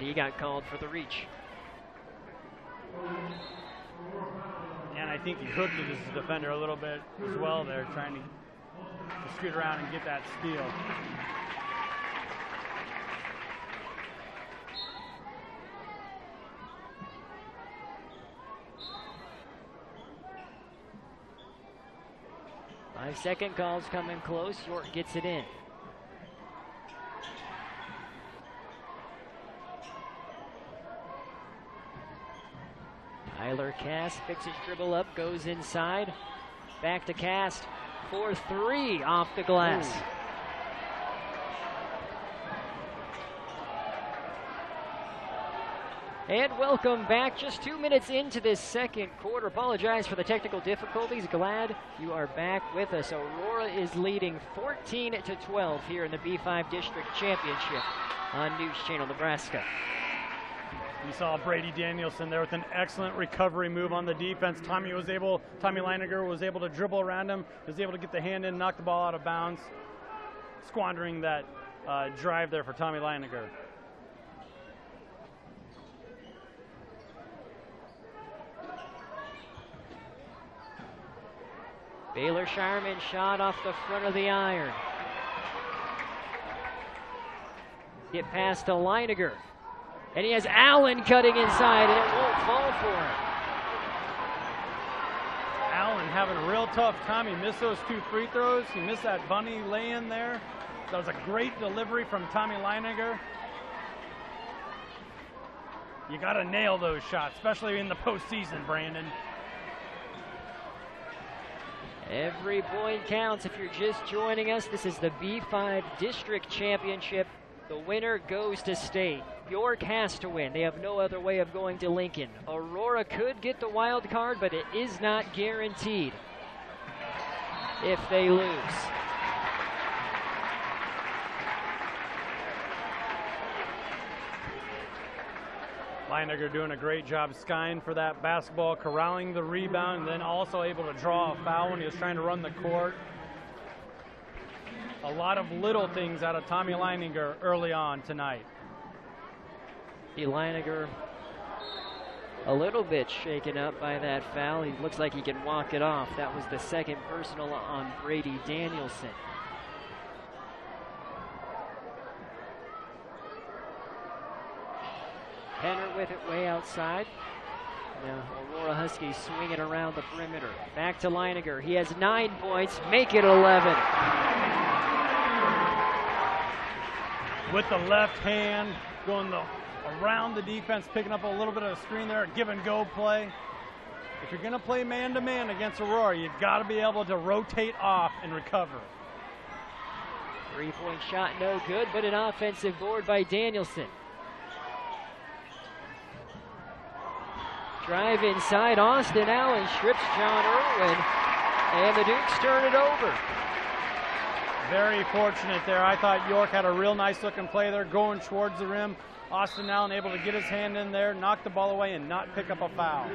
but he got called for the reach. And I think he hooked it as a defender a little bit as well there, trying to scoot around and get that steal. Five-second calls coming close. York gets it in. Tyler Cass picks his dribble up, goes inside. Back to Cass for three off the glass. Ooh. And welcome back. Just 2 minutes into this second quarter. Apologize for the technical difficulties. Glad you are back with us. Aurora is leading 14-12 here in the B-5 District Championship on News Channel Nebraska. You saw Brady Danielson there with an excellent recovery move on the defense. Tommy Leininger was able to dribble around him, was able to get the hand in, knock the ball out of bounds, squandering that drive there for Tommy Leininger. Baylor Shireman shot off the front of the iron. Get past to Leininger. And he has Allen cutting inside, and it won't fall for him. Allen having a real tough time. He missed those 2 free throws. He missed that bunny lay-in there. That was a great delivery from Tommy Leininger. You got to nail those shots, especially in the postseason, Brandon. Every point counts if you're just joining us. This is the B-5 District Championship. The winner goes to state. York has to win. They have no other way of going to Lincoln. Aurora could get the wild card, but it is not guaranteed if they lose. Leininger doing a great job skying for that basketball, corralling the rebound, and then also able to draw a foul when he was trying to run the court. A lot of little things out of Tommy Leininger early on tonight. Leininger a little bit shaken up by that foul. He looks like he can walk it off. That was the second personal on Brady Danielson. Penner with it way outside. Now Aurora Huskies swinging around the perimeter. Back to Leininger. He has 9 points. Make it 11. With the left hand, going around the defense, picking up a little bit of a screen there, give and go play. If you're going to play man-to-man against Aurora, you've got to be able to rotate off and recover. 3-point shot, no good, but an offensive board by Danielson. Drive inside, Austin Allen strips John Irwin, and the Dukes turn it over. Very fortunate there. I thought York had a real nice looking play there, going towards the rim. Austin Allen able to get his hand in there, knock the ball away, and not pick up a foul.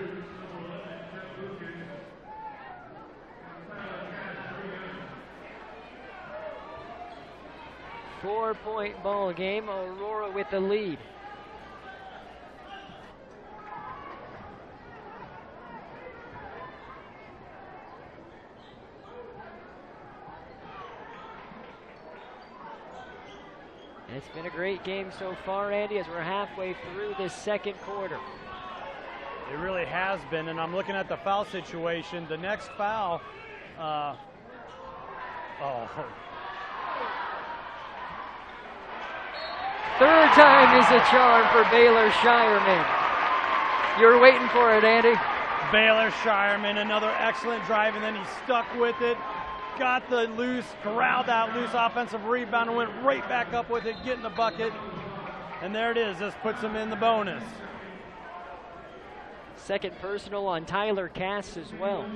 Four-point ball game, Aurora with the lead. It's been a great game so far, Andy, as we're halfway through this second quarter. It really has been, and I'm looking at the foul situation. The next foul, Third time is a charm for Baylor Shireman. You were waiting for it, Andy. Baylor Shireman, another excellent drive, and then he stuck with it. Got the loose, corralled that loose offensive rebound and went right back up with it, getting the bucket. And there it is. This puts him in the bonus. Second personal on Tyler Cass as well.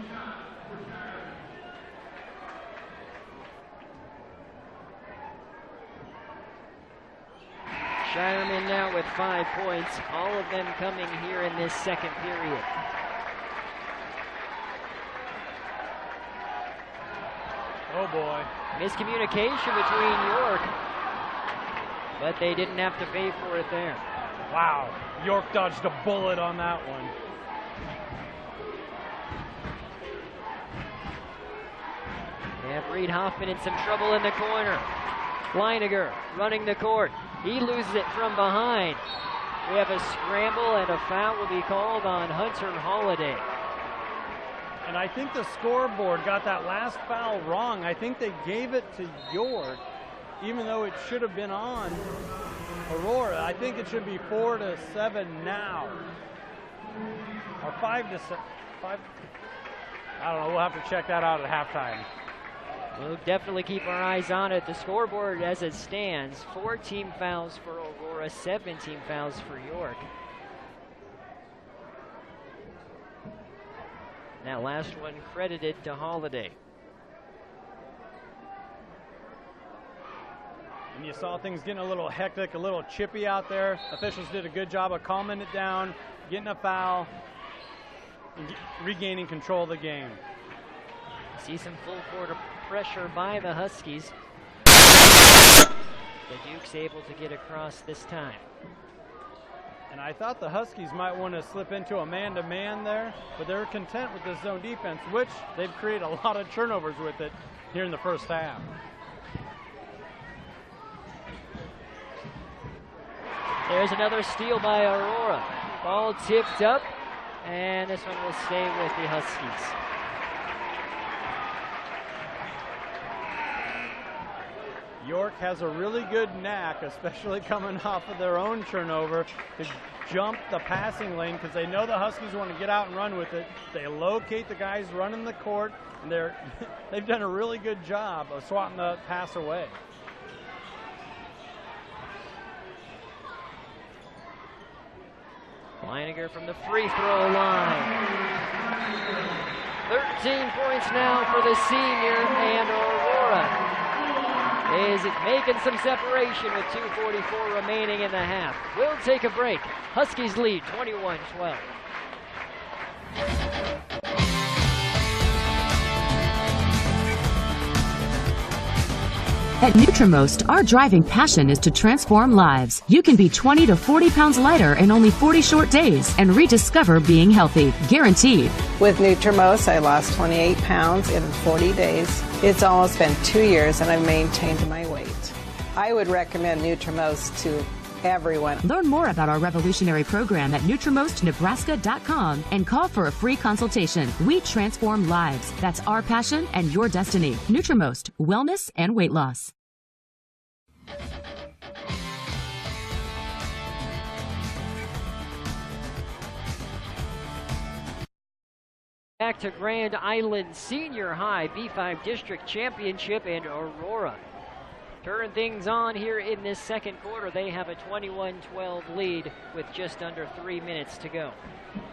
Shireman now with 5 points, all of them coming here in this second period. Oh boy. Miscommunication between York, but they didn't have to pay for it there. Wow, York dodged a bullet on that one. We have Reed Hoffman in some trouble in the corner. Leininger running the court. He loses it from behind. We have a scramble and a foul will be called on Hunter Holiday. And I think the scoreboard got that last foul wrong. I think they gave it to York, even though it should have been on Aurora. I think it should be 4-7 now. Or 5-7. I don't know, we'll have to check that out at halftime. We'll definitely keep our eyes on it. The scoreboard as it stands, 4 team fouls for Aurora, 7 team fouls for York. That last one credited to Holiday. And you saw things getting a little hectic, a little chippy out there. Officials did a good job of calming it down, getting a foul, and regaining control of the game. See some full court pressure by the Huskies. The Duke's able to get across this time. And I thought the Huskies might want to slip into a man-to-man there, but they're content with this zone defense, which they've created a lot of turnovers with it here in the first half. There's another steal by Aurora. Ball tipped up, and this one will stay with the Huskies. York has a really good knack, especially coming off of their own turnover, to jump the passing lane because they know the Huskies want to get out and run with it. They locate the guys running the court, and they've done a really good job of swatting the pass away. Leininger from the free throw line. 13 points now for the senior, and Aurora is making some separation with 2:44 remaining in the half. We'll take a break. Huskies lead 21-12. At Nutrimost, our driving passion is to transform lives. You can be 20 to 40 pounds lighter in only 40 short days and rediscover being healthy. Guaranteed. With Nutrimost, I lost 28 pounds in 40 days. It's almost been 2 years and I've maintained my weight. I would recommend Nutrimost to everyone. Learn more about our revolutionary program at NutrimostNebraska.com and call for a free consultation. We transform lives. That's our passion and your destiny. Nutrimost, wellness and weight loss. Back to Grand Island Senior High B-5 District Championship and Aurora. Turn things on here in this second quarter. They have a 21-12 lead with just under 3 minutes to go.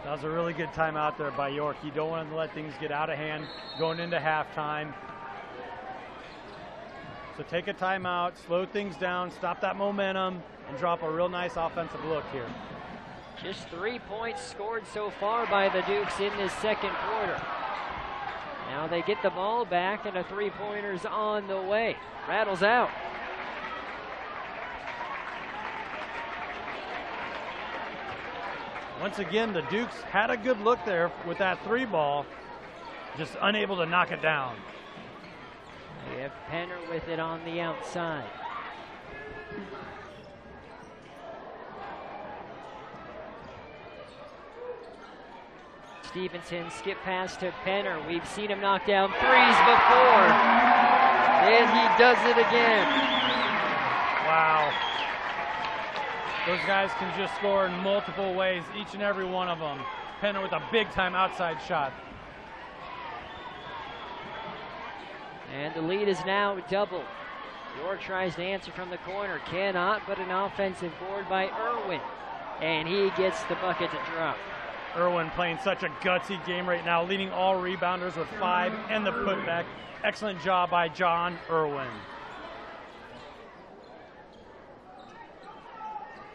That was a really good timeout there by York. You don't want to let things get out of hand going into halftime. So take a timeout, slow things down, stop that momentum, and drop a real nice offensive look here. Just 3 points scored so far by the Dukes in this second quarter. Now they get the ball back, and a three-pointer's on the way. Rattles out. Once again, the Dukes had a good look there with that three ball, just unable to knock it down. We have Penner with it on the outside. Stevenson skip pass to Penner. We've seen him knock down threes before. And he does it again. Wow. Those guys can just score in multiple ways, each and every one of them. Penner with a big-time outside shot. And the lead is now doubled. York tries to answer from the corner. Cannot, but an offensive board by Irwin. And he gets the bucket to drop. Irwin playing such a gutsy game right now, leading all rebounders with 5 and the putback. Excellent job by John Irwin.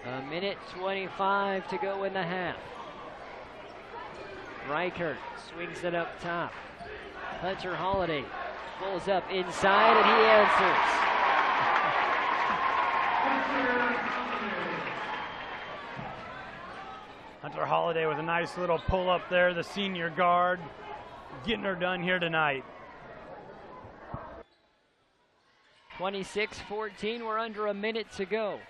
A minute 25 to go in the half. Reichert swings it up top. Hunter Holiday pulls up inside and he answers. Hunter Holiday with a nice little pull up there, the senior guard, getting her done here tonight. 26-14, we're under a minute to go.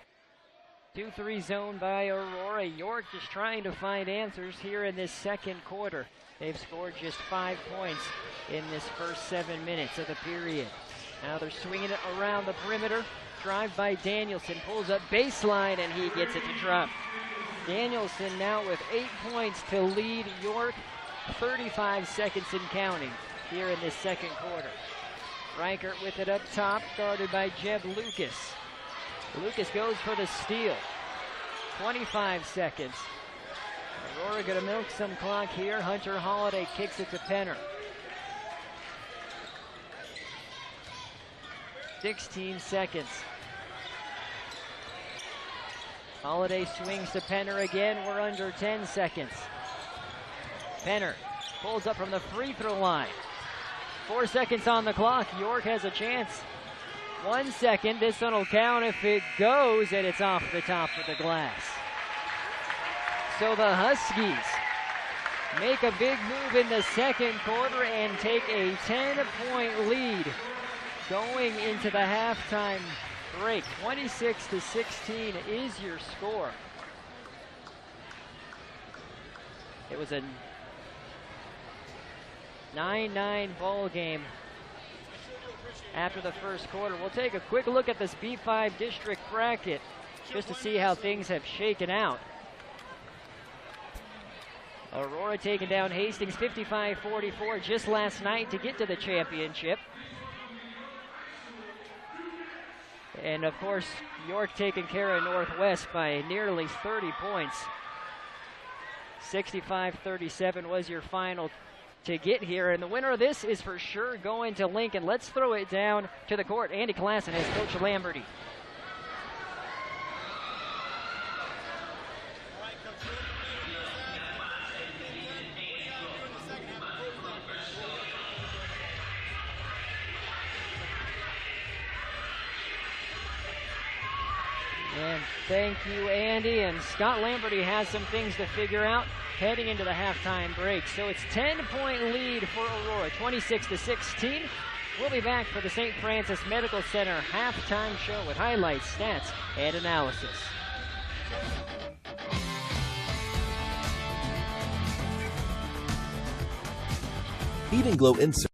2-3 zone by Aurora. York just trying to find answers here in this second quarter. They've scored just 5 points in this first 7 minutes of the period. Now they're swinging it around the perimeter. Drive by Danielson, pulls up baseline, and he gets it to drop. Danielson now with 8 points to lead York. 35 seconds and counting here in this second quarter. Reichert with it up top, guarded by Jeb Lucas. Lucas goes for the steal. 25 seconds. Aurora gonna milk some clock here. Hunter Holiday kicks it to Penner. 16 seconds. Holiday swings to Penner again. We're under 10 seconds. Penner pulls up from the free throw line. 4 seconds on the clock. York has a chance. 1 second. This one will count if it goes, and it's off the top of the glass. So the Huskies make a big move in the second quarter and take a 10-point lead going into the halftime break. 26-16 is your score. It was a 9-9 ball game after the first quarter. We'll take a quick look at this B-5 district bracket just to see how things have shaken out. Aurora taking down Hastings 55-44 just last night to get to the championship. And of course, York taking care of Northwest by nearly 30 points. 65-37 was your final to get here, and the winner of this is for sure going to Lincoln. Let's throw it down to the court. Andy Klassen has Coach Lamberty. And thank you, Andy. And Scott Lamberty has some things to figure out heading into the halftime break. So it's 10-point lead for Aurora, 26-16. We'll be back for the St. Francis Medical Center halftime show with highlights, stats, and analysis. Heat and Glow inserts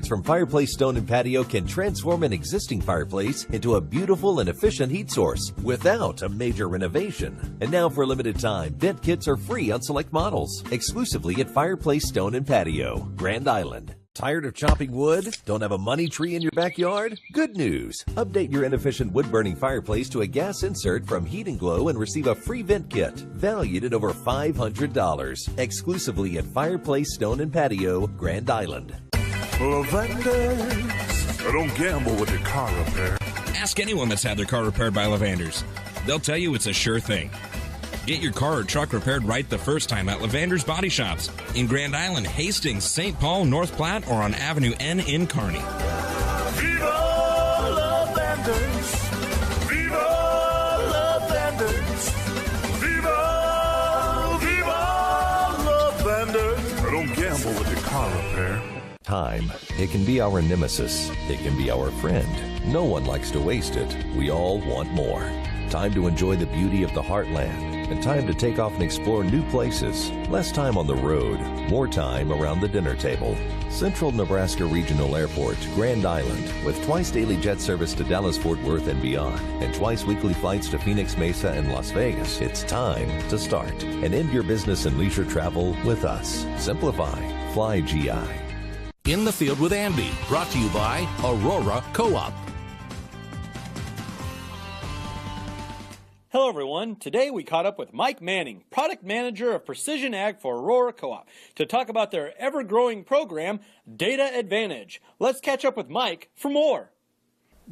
from Fireplace Stone and Patio can transform an existing fireplace into a beautiful and efficient heat source without a major renovation. And now for a limited time, vent kits are free on select models, exclusively at Fireplace Stone and Patio, Grand Island. Tired of chopping wood? Don't have a money tree in your backyard? Good news! Update your inefficient wood-burning fireplace to a gas insert from Heat and Glow and receive a free vent kit, valued at over $500, exclusively at Fireplace Stone and Patio, Grand Island. Lavenders. Don't gamble with your car repair. Ask anyone that's had their car repaired by Lavenders. They'll tell you it's a sure thing. Get your car or truck repaired right the first time at Lavenders Body Shops in Grand Island, Hastings, St. Paul, North Platte, or on Avenue N in Kearney. Viva Lavenders. Viva Lavenders. Viva, viva Lavenders. Don't gamble with your car repair. Time. It can be our nemesis. It can be our friend. No one likes to waste it. We all want more. Time to enjoy the beauty of the heartland, and time to take off and explore new places. Less time on the road, more time around the dinner table. Central Nebraska Regional Airport, Grand Island, with twice daily jet service to Dallas-Fort Worth and beyond, and twice weekly flights to Phoenix, Mesa, and Las Vegas. It's time to start and end your business and leisure travel with us. Simplify. Fly GI. In the Field with Andy, brought to you by Aurora Co-op. Hello everyone, today we caught up with Mike Manning, Product Manager of Precision Ag for Aurora Co-op, to talk about their ever-growing program, Data Advantage. Let's catch up with Mike for more.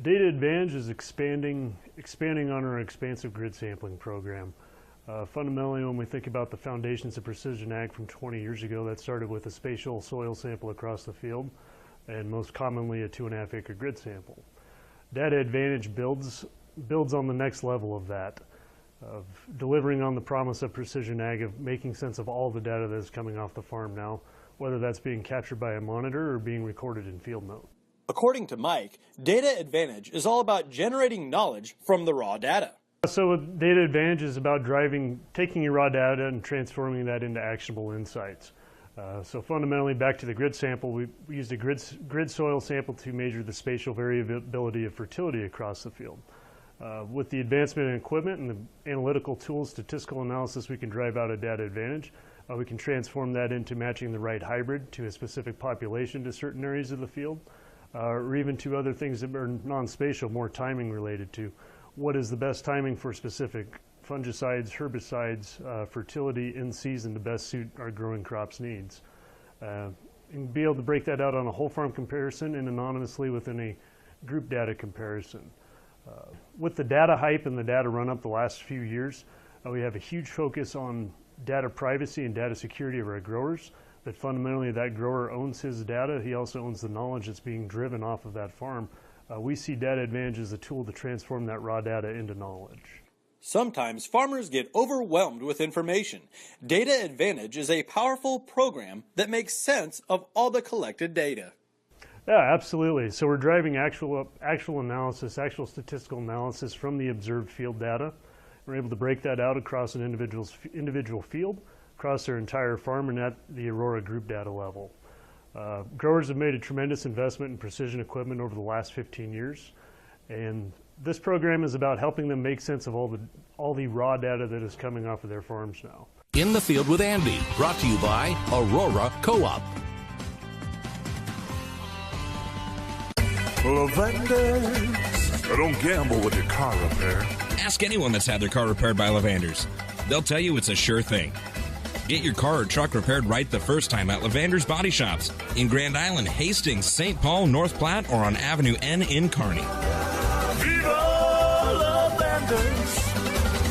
Data Advantage is expanding on our expansive grid sampling program. Fundamentally, when we think about the foundations of precision ag from 20 years ago, that started with a spatial soil sample across the field, and most commonly a 2.5 acre grid sample. Data Advantage builds on the next level of that. of delivering on the promise of precision ag, of making sense of all the data that is coming off the farm now, whether that's being captured by a monitor or being recorded in field note. According to Mike, Data Advantage is all about generating knowledge from the raw data. So Data Advantage is about taking your raw data and transforming that into actionable insights. So fundamentally, back to the grid sample, we used a grid soil sample to measure the spatial variability of fertility across the field. With the advancement in equipment and the analytical tools, statistical analysis, we can drive out a Data Advantage. We can transform that into matching the right hybrid to a specific population to certain areas of the field, or even to other things that are non-spatial, more timing related to what is the best timing for specific fungicides, herbicides, fertility in season to best suit our growing crops needs. And be able to break that out on a whole farm comparison and anonymously within a group data comparison. With the data hype and the data run up the last few years, we have a huge focus on data privacy and data security of our growers, that fundamentally that grower owns his data. He also owns the knowledge that's being driven off of that farm. We see Data Advantage as a tool to transform that raw data into knowledge. Sometimes farmers get overwhelmed with information. Data Advantage is a powerful program that makes sense of all the collected data. Yeah, absolutely. So we're driving actual analysis, actual statistical analysis from the observed field data. We're able to break that out across an individual field, across their entire farm, and at the Aurora group data level. Growers have made a tremendous investment in precision equipment over the last 15 years, and this program is about helping them make sense of all the raw data that is coming off of their farms now. In the Field with Andy, brought to you by Aurora Co-op. Lavenders. Don't gamble with your car repair. Ask anyone that's had their car repaired by Lavenders. They'll tell you it's a sure thing. Get your car or truck repaired right the first time at Lavenders Body Shops in Grand Island, Hastings, St. Paul, North Platte, or on Avenue N in Kearney. Viva Lavenders.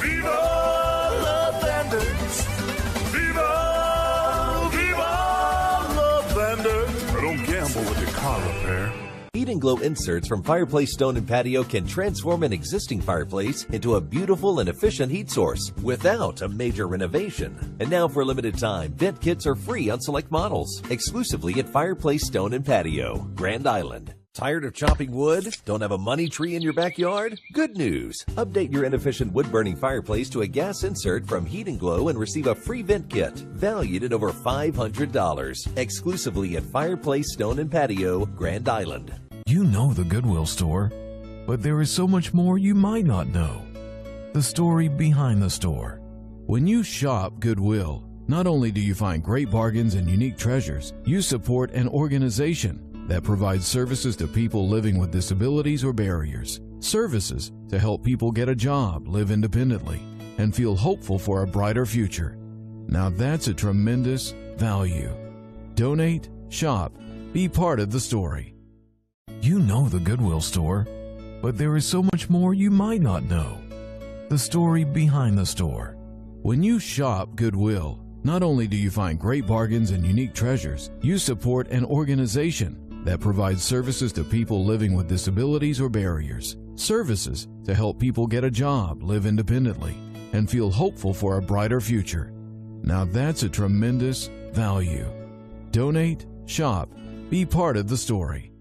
Viva Lavenders. Viva, viva Lavenders. Don't gamble with your car repair. Heat and Glow inserts from Fireplace Stone and Patio can transform an existing fireplace into a beautiful and efficient heat source without a major renovation. And now for a limited time, vent kits are free on select models, exclusively at Fireplace Stone and Patio, Grand Island. Tired of chopping wood? Don't have a money tree in your backyard? Good news! Update your inefficient wood-burning fireplace to a gas insert from Heat and Glow and receive a free vent kit, valued at over $500, exclusively at Fireplace Stone and Patio, Grand Island. You know the Goodwill store, but there is so much more you might not know. The story behind the store. When you shop Goodwill, not only do you find great bargains and unique treasures, you support an organization that provides services to people living with disabilities or barriers. Services to help people get a job, live independently, and feel hopeful for a brighter future. Now that's a tremendous value. Donate, shop, be part of the story. You know the Goodwill store, but there is so much more you might not know. The story behind the store. When you shop Goodwill, not only do you find great bargains and unique treasures, you support an organization that provides services to people living with disabilities or barriers. Services to help people get a job, live independently, and feel hopeful for a brighter future. Now that's a tremendous value. Donate, shop, be part of the story.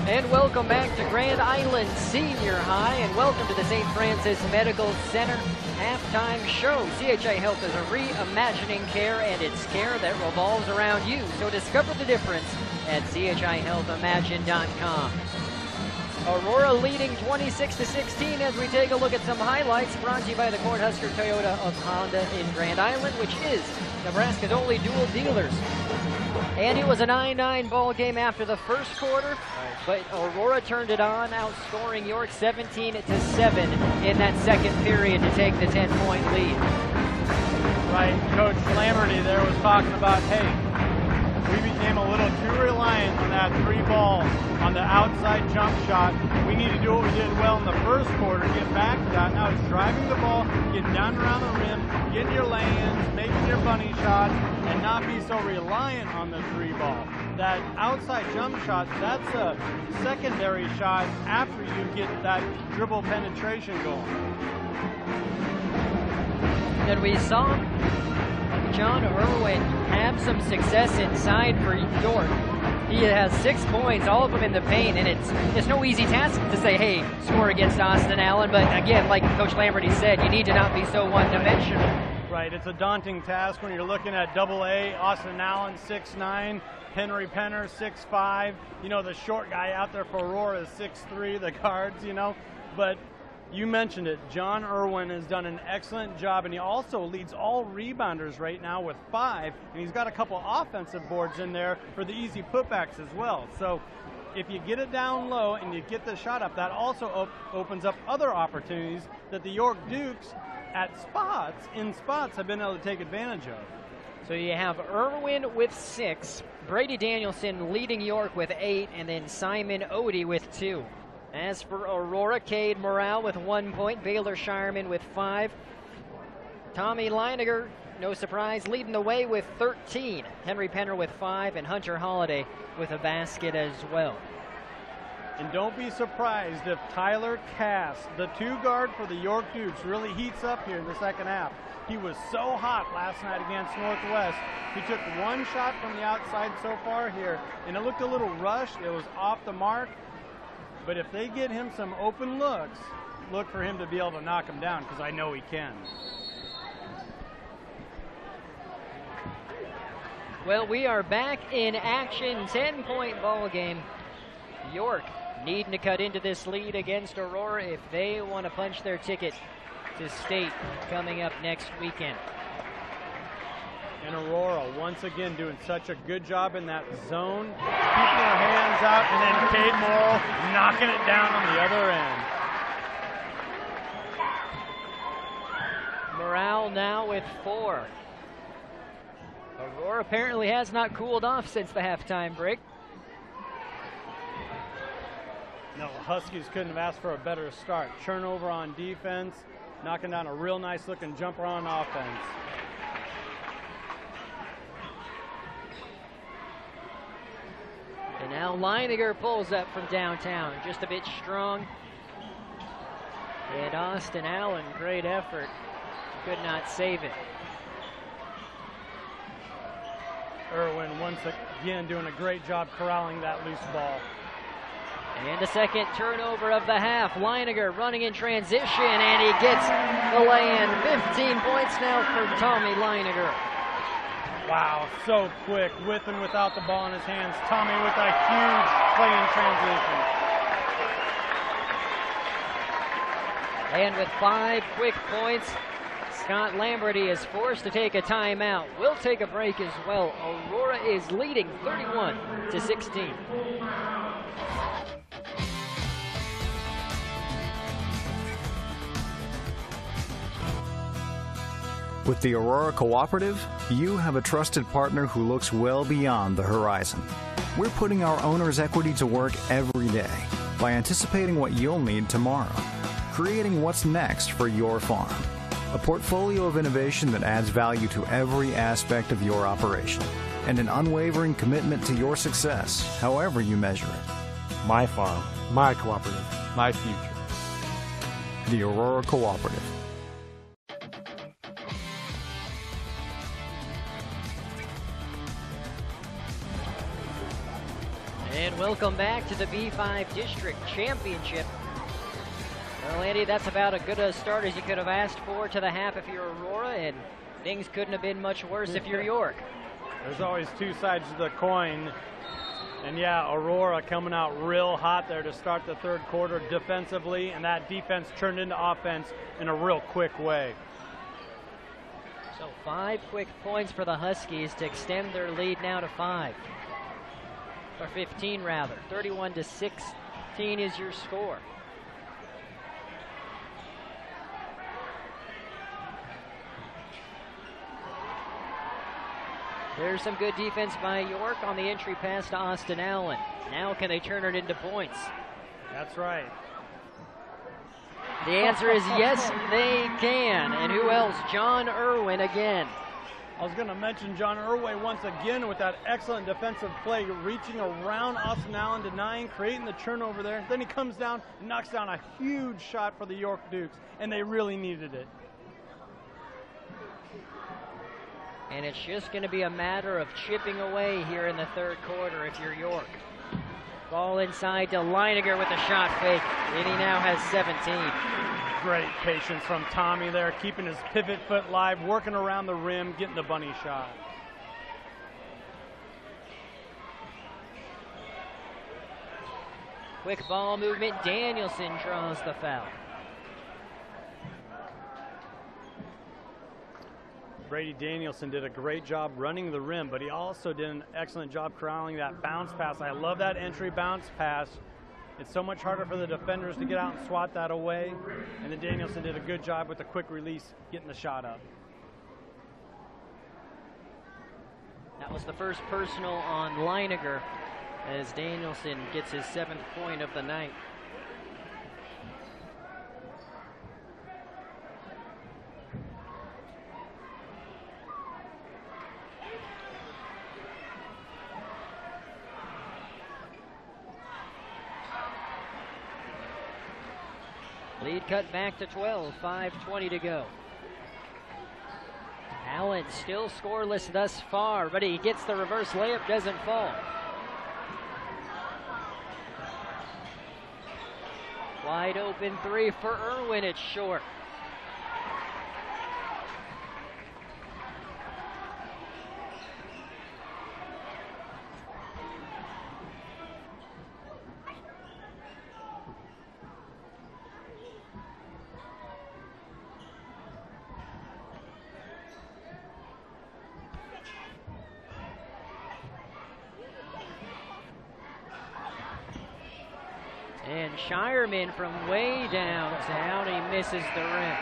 And welcome back to Grand Island Senior High, and welcome to the St. Francis Medical Center halftime show. CHI Health is a reimagining care, and it's care that revolves around you. So discover the difference at CHIHealthImagine.com. Aurora leading 26-16 as we take a look at some highlights, brought to you by the Cornhusker Toyota of Honda in Grand Island, which is Nebraska's only dual dealers. And it was a 9-9 ball game after the first quarter, but Aurora turned it on, outscoring York 17-7 in that second period to take the 10-point lead. Right, Coach Lamerty there was talking about, hey, we became a little too reliant on that 3-ball on the outside jump shot. We need to do what we did well in the first quarter, get back to that. Now it's driving the ball, getting down around the rim, getting your lay-ins, making your bunny shots, and not be so reliant on the 3-ball. That outside jump shot, that's a secondary shot after you get that dribble penetration going. Then we saw John Irwin have some success inside for York. He has 6 points, all of them in the paint, and it's no easy task to say, hey, score against Austin Allen. But again, like Coach Lamberty said, you need to not be so one-dimensional. Right, it's a daunting task when you're looking at AA, Austin Allen 6'9", Henry Penner 6'5". You know, the short guy out there for Aurora is 6'3", the guards, you know. But you mentioned it, John Irwin has done an excellent job, and he also leads all rebounders right now with 5, and he's got a couple offensive boards in there for the easy putbacks as well. So if you get it down low and you get the shot up, that also opens up other opportunities that the York Dukes in spots have been able to take advantage of. So you have Irwin with 6, Brady Danielson leading York with 8, and then Simon Odie with 2. As for Aurora, Cade Morale with 1 point, Baylor Shireman with 5. Tommy Leiniger, no surprise, leading the way with 13. Henry Penner with 5, and Hunter Holiday with a basket as well. And don't be surprised if Tyler Cass, the 2-guard for the York Dukes, really heats up here in the second half. He was so hot last night against Northwest. He took 1 shot from the outside so far here, and it looked a little rushed. It was off the mark. But if they get him some open looks, look for him to be able to knock him down, because I know he can. Well, we are back in action, 10-point ball game. York needing to cut into this lead against Aurora if they want to punch their ticket to state coming up next weekend. And Aurora, once again, doing such a good job in that zone, keeping their hands out, and then Cade Morrow knocking it down on the other end. Morale now with 4. Aurora apparently has not cooled off since the halftime break. No, the Huskies couldn't have asked for a better start. Turnover on defense, knocking down a real nice looking jumper on offense. And now Leiniger pulls up from downtown, just a bit strong. And Austin Allen, great effort, could not save it. Irwin once again doing a great job corralling that loose ball. And the second turnover of the half. Leiniger running in transition, and he gets the lay-in. 15 points now for Tommy Leiniger. Wow, so quick, with and without the ball in his hands. Tommy with a huge play in transition. And with 5 quick points, Scott Lamberty is forced to take a timeout. We'll take a break as well. Aurora is leading 31-16. With the Aurora Cooperative, you have a trusted partner who looks well beyond the horizon. We're putting our owner's equity to work every day by anticipating what you'll need tomorrow, creating what's next for your farm. A portfolio of innovation that adds value to every aspect of your operation, and an unwavering commitment to your success, however you measure it. My farm, my cooperative, my future. The Aurora Cooperative. And welcome back to the B-5 District Championship. Well, Andy, that's about as good a start as you could have asked for to the half if you're Aurora, and things couldn't have been much worse if you're York. There's always 2 sides to the coin. And yeah, Aurora coming out real hot there to start the third quarter defensively, and that defense turned into offense in a real quick way. So 5 quick points for the Huskies to extend their lead now to 5. Or 15 rather. 31-16 is your score. There's some good defense by York on the entry pass to Austin Allen. Now can they turn it into points? That's right. The answer is yes, they can. And who else? John Irwin again. I was going to mention John Irwin once again with that excellent defensive play, reaching around Austin Allen, denying, creating the turnover there. Then he comes down and knocks down a huge shot for the York Dukes, and they really needed it. And it's just going to be a matter of chipping away here in the third quarter if you're York. Ball inside to Leininger with a shot fake, and he now has 17. Great patience from Tommy there, keeping his pivot foot live, working around the rim, getting the bunny shot. Quick ball movement, Danielson draws the foul. Brady Danielson did a great job running the rim, but he also did an excellent job corralling that bounce pass. I love that entry bounce pass. It's so much harder for the defenders to get out and swat that away. And then Danielson did a good job with the quick release, getting the shot up. That was the first personal on Leininger as Danielson gets his 7th point of the night. Lead cut back to 12, 5:20 to go. Allen still scoreless thus far, but he gets the reverse layup, doesn't fall. Wide open three for Irwin, it's short. And Shireman from way downtown, he misses the rim.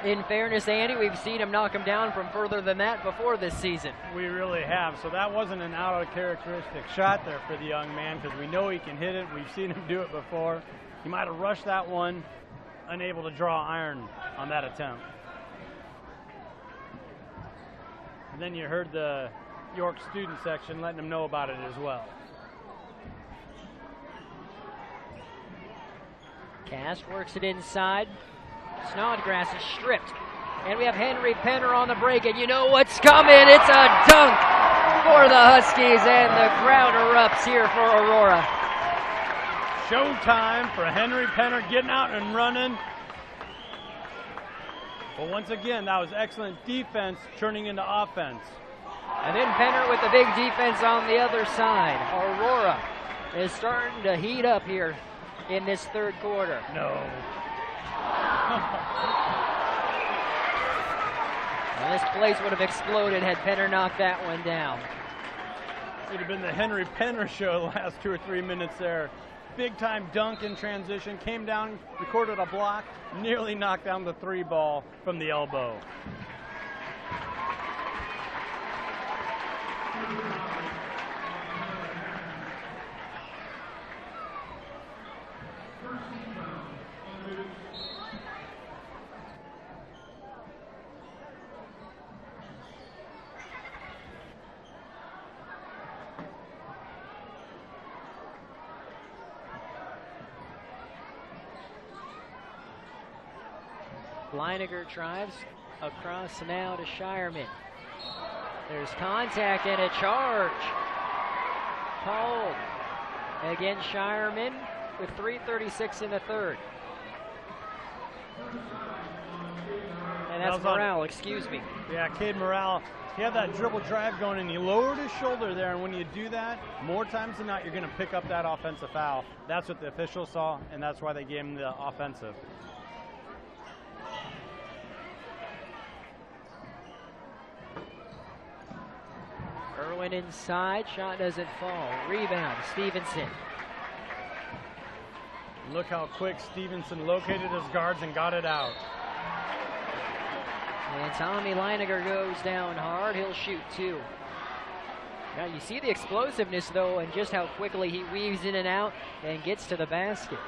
In fairness, Andy, we've seen him knock him down from further than that before this season. We really have. So that wasn't an out of characteristic shot there for the young man, because we know he can hit it. We've seen him do it before. He might have rushed that one, unable to draw iron on that attempt. And then you heard the York student section letting him know about it as well. Cast works it inside. Snodgrass is stripped. And we have Henry Penner on the break, and you know what's coming. It's a dunk for the Huskies, and the crowd erupts here for Aurora. Showtime for Henry Penner getting out and running. But once again, that was excellent defense turning into offense. And then Penner with the big defense on the other side. Aurora is starting to heat up here in this third quarter. No. Well, this place would have exploded had Penner knocked that one down. Would have been the Henry Penner show the last 2 or 3 minutes there. Big time dunk in transition, came down, recorded a block, nearly knocked down the 3 ball from the elbow. Leininger drives across now to Shireman. There's contact and a charge. Called against Shireman with 3:36 in the third. And that's Morale, excuse me. Yeah, Cade Morale, he had that dribble drive going and he lowered his shoulder there, and when you do that, more times than not, you're going to pick up that offensive foul. That's what the officials saw, and that's why they gave him the offensive. Irwin inside, shot doesn't fall. Rebound, Stevenson. Look how quick Stevenson located his guards and got it out. And Tommy Leininger goes down hard. He'll shoot 2. Now you see the explosiveness, though, and just how quickly he weaves in and out and gets to the basket.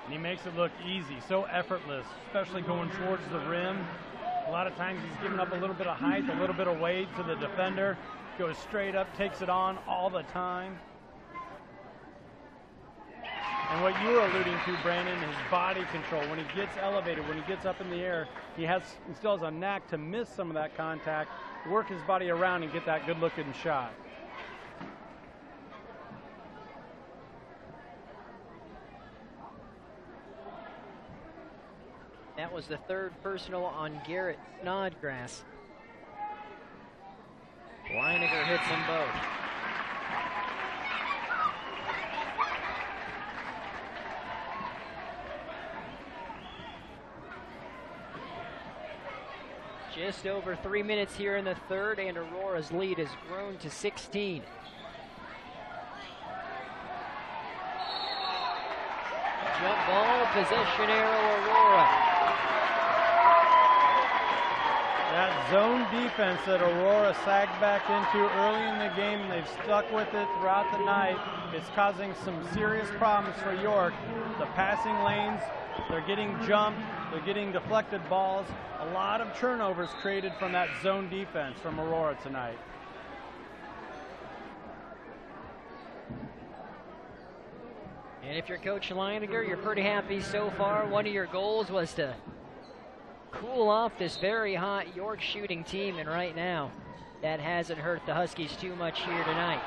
And he makes it look easy, so effortless, especially going towards the rim. A lot of times he's giving up a little bit of height, a little bit of weight to the defender. Goes straight up, takes it on all the time. And what you were alluding to, Brandon, his body control. When he gets elevated, when he gets up in the air, he still has a knack to miss some of that contact, work his body around and get that good-looking shot. That was the 3rd personal on Garrett Snodgrass. Leininger hits them both. Just over 3 minutes here in the 3rd, and Aurora's lead has grown to 16. Jump ball, possession arrow, Aurora. That zone defense that Aurora sagged back into early in the game, they've stuck with it throughout the night. It's causing some serious problems for York. The passing lanes, they're getting jumped, they're getting deflected balls. A lot of turnovers created from that zone defense from Aurora tonight. And if you're Coach Leininger, you're pretty happy so far. One of your goals was to cool off this very hot York shooting team, and right now that hasn't hurt the Huskies too much here tonight.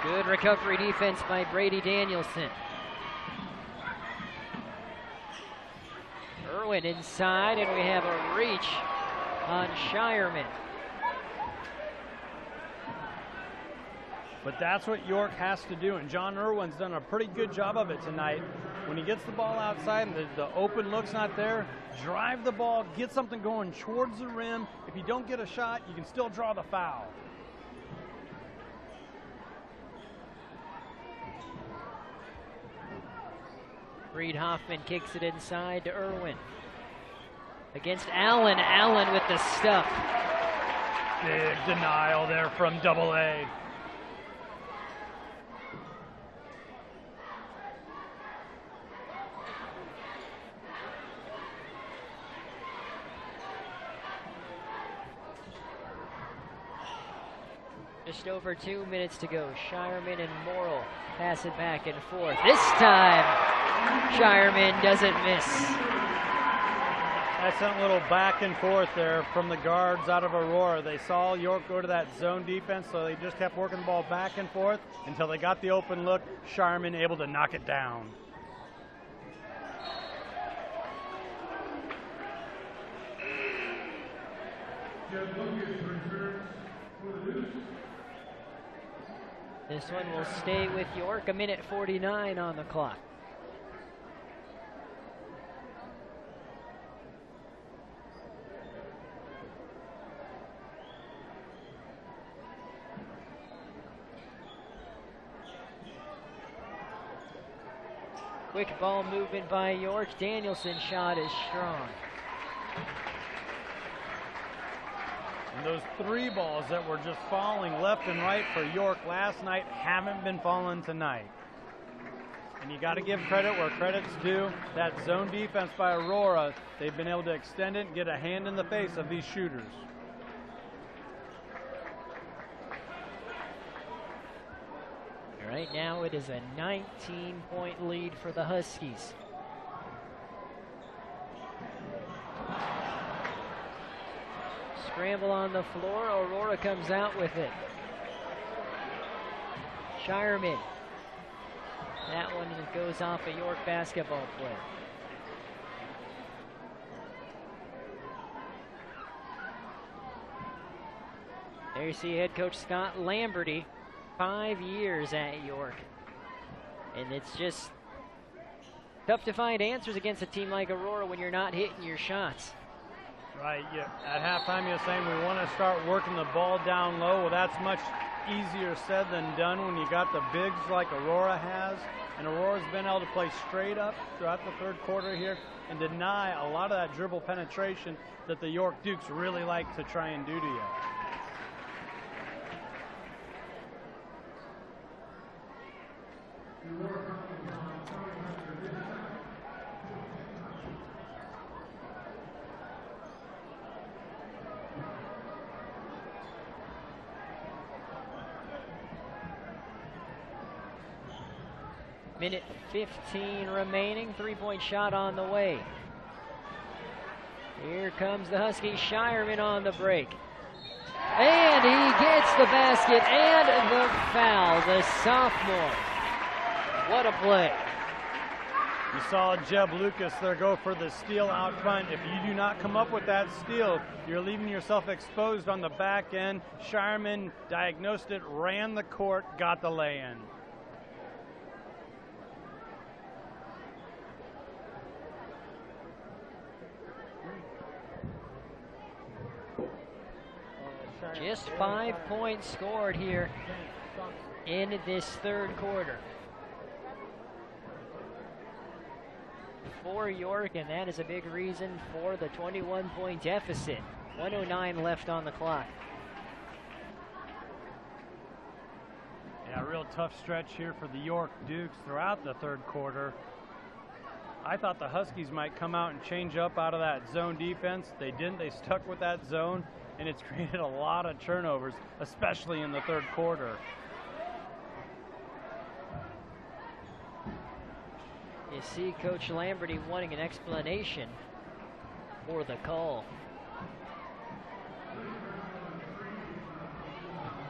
Good recovery defense by Brady Danielson. Irwin inside, and we have a reach on Shireman. But that's what York has to do, and John Irwin's done a pretty good job of it tonight. When he gets the ball outside and the open look's not there, drive the ball, get something going towards the rim. If you don't get a shot, you can still draw the foul. Reed Hoffman kicks it inside to Irwin. Against Allen. Allen with the stuff. Big denial there from AA. Just over 2 minutes to go. Shireman and Morrill pass it back and forth. This time, Shireman doesn't miss. Excellent little back and forth there from the guards out of Aurora. They saw York go to that zone defense, so they just kept working the ball back and forth until they got the open look. Shireman able to knock it down. This one will stay with York. 1:49 on the clock. Quick ball movement by York. Danielson's shot is strong. And those 3 balls that were just falling left and right for York last night haven't been falling tonight. And you got to give credit where credit's due. That zone defense by Aurora, they've been able to extend it and get a hand in the face of these shooters. Right now it is a 19-point lead for the Huskies. Scramble on the floor. Aurora comes out with it. Shireman. That one goes off a York basketball player. There you see head coach Scott Lamberty, 5 years at York. And it's just tough to find answers against a team like Aurora when you're not hitting your shots. Right, yeah. At halftime, you're saying we want to start working the ball down low. Well, that's much easier said than done when you got the bigs like Aurora has. And Aurora's been able to play straight up throughout the third quarter here and deny a lot of that dribble penetration that the York Dukes really like to try and do to you. Minute 15 remaining, three-point shot on the way. Here comes the Huskies, Shireman on the break. And he gets the basket and the foul, the sophomore. What a play. You saw Jeb Lucas there go for the steal out front. If you do not come up with that steal, you're leaving yourself exposed on the back end. Shireman diagnosed it, ran the court, got the lay-in. Just 5 points scored here in this third quarter for York, and that is a big reason for the 21-point deficit. 1:09 left on the clock. Yeah, real tough stretch here for the York Dukes throughout the third quarter. I thought the Huskies might come out and change up out of that zone defense. They didn't. They stuck with that zone, and it's created a lot of turnovers, especially in the third quarter. You see Coach Lamberty wanting an explanation for the call.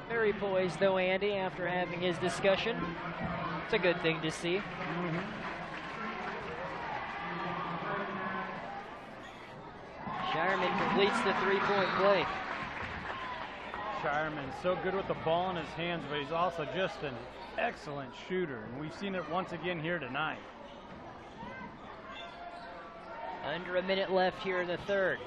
Very poised, though, Andy, after having his discussion. It's a good thing to see. Shireman completes the three-point play. Shireman's so good with the ball in his hands, but he's also just an excellent shooter, and we've seen it once again here tonight. Under a minute left here in the third.